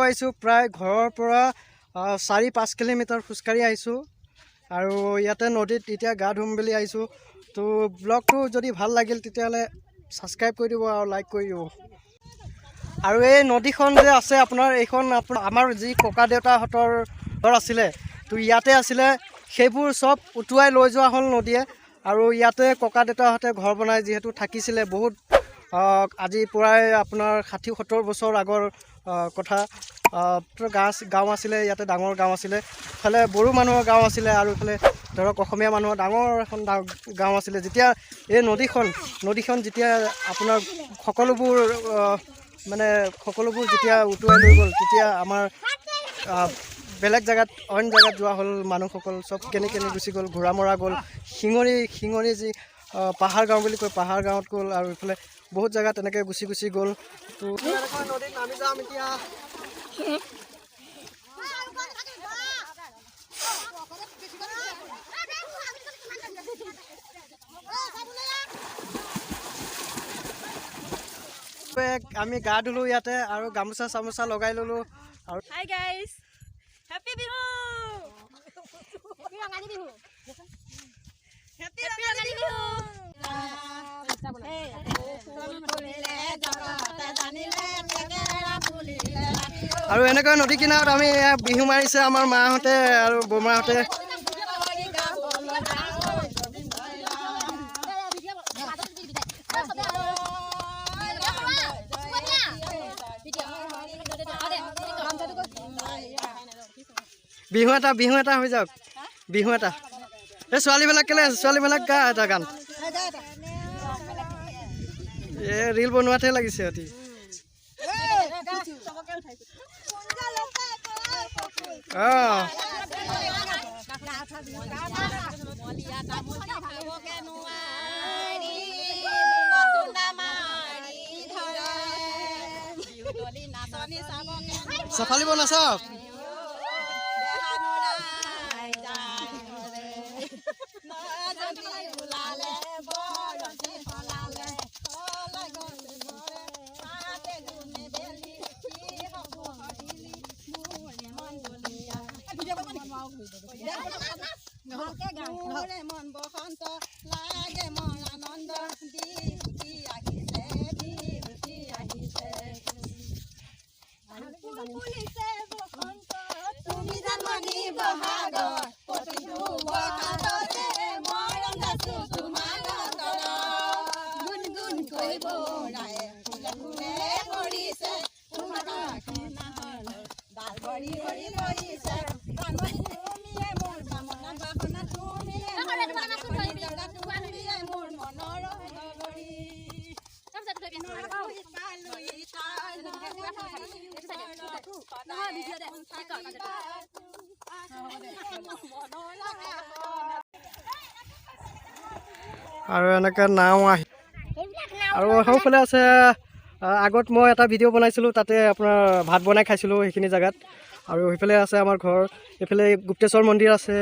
আহিছোঁ প্ৰায় ঘৰৰ পৰা 4-5 কিলোমিটাৰ খোজকাঢ়ি আহিছোঁ আৰু ইয়াতে নদীত এতিয়া গা ধুম বুলি আহিছোঁ। তো ব্লগটো যদি ভাল লাগিল তেতিয়াহ'লে ছাবস্ক্ৰাইব কৰি দিব আৰু লাইক কৰি দিব। আৰু এই নদীখন যে আছে আপোনাৰ, এইখন আমাৰ যি ককা দেউতাহঁতৰ ঘৰ আছিলে তো ইয়াতে আছিলে, সেইবোৰ চব উটুৱাই লৈ যোৱা হ'ল নদীয়ে। আৰু ইয়াতে ককা দেউতাহঁতে ঘৰ বনাই যিহেতু থাকিছিলে বহুত, আজি প্ৰায় আপোনাৰ 60-70 বছৰ আগৰ কথা। গাঁও আছিলে, ইয়াতে ডাঙৰ গাঁও আছিলে, ইফালে বড়ো মানুহৰ গাঁও আছিলে আৰু ইফালে ধৰক অসমীয়া মানুহৰ ডাঙৰ এখন গাঁও আছিলে। যেতিয়া এই নদীখন যেতিয়া আপোনাৰ সকলোবোৰ যেতিয়া উটুৱাই লৈ গ'ল, তেতিয়া আমাৰ বেলেগ জেগাত অইন জেগাত যোৱা হ'ল। মানুহসকল চব কেনি গুচি গ'ল, ঘোঁৰা মৰা গ'ল, শিঙৰি যি পাহাৰ গাঁও বুলি কয়, পাহাৰ গাঁৱত গ'ল আৰু ইফালে বহুত জেগাত তেনেকৈ গুচি গ'ল। তো নদীত নামি যাম এতিয়া। আমি গা ধুলো ইয়াতে আৰু গামোচা চামোচা লগাই ললো। আৰু hi guys, happy Bihu, Rongali Bihu, happy Rongali Bihu. আৰু এনেকৈ নদী কিনাৰত আমি বিহু মাৰিছে আমাৰ মাহঁতে আৰু বৰমাহঁতে। বিহু এটা হৈ যাওক, বিহু এটা। এই ছোৱালীবিলাক কেলে আছে, ছোৱালীবিলাক গা এটা গান। ৰিল বনোৱাতহে লাগিছে অতি। চফালিব নাচাওক। মন বসন্ত লাগে মন আনন্দ বিহুটি আহিছে বসন্ত তুমি জানমণি বহাগৰ প্ৰতিটো বহাগতে মৰম নাচো তোমাৰ গুণ কৈ বৰাই ফুলে ফুলে কৰিছে তোমাৰ ডাল ভৰি ভৰি পৰিছে আৰু এনেকৈ নাও আহি আৰু সৌফালে আছে। আগত মই এটা ভিডিঅ' বনাইছিলোঁ, তাতে আপোনাৰ ভাত বনাই খাইছিলোঁ সেইখিনি জেগাত। আৰু সেইফালে আছে আমাৰ ঘৰ, এইফালে গুপ্তেশ্বৰ মন্দিৰ আছে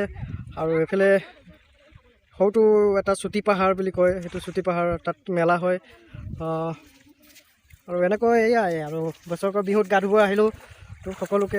আৰু এইফালে সৌটো এটা চুটি পাহাৰ বুলি কয়, সেইটো চুটি পাহাৰ, তাত মেলা হয়। আৰু এনেকৈ এয়াই আৰু বছৰেকৰ বিহুত গা ধুব আহিলোঁ। তো সকলোকে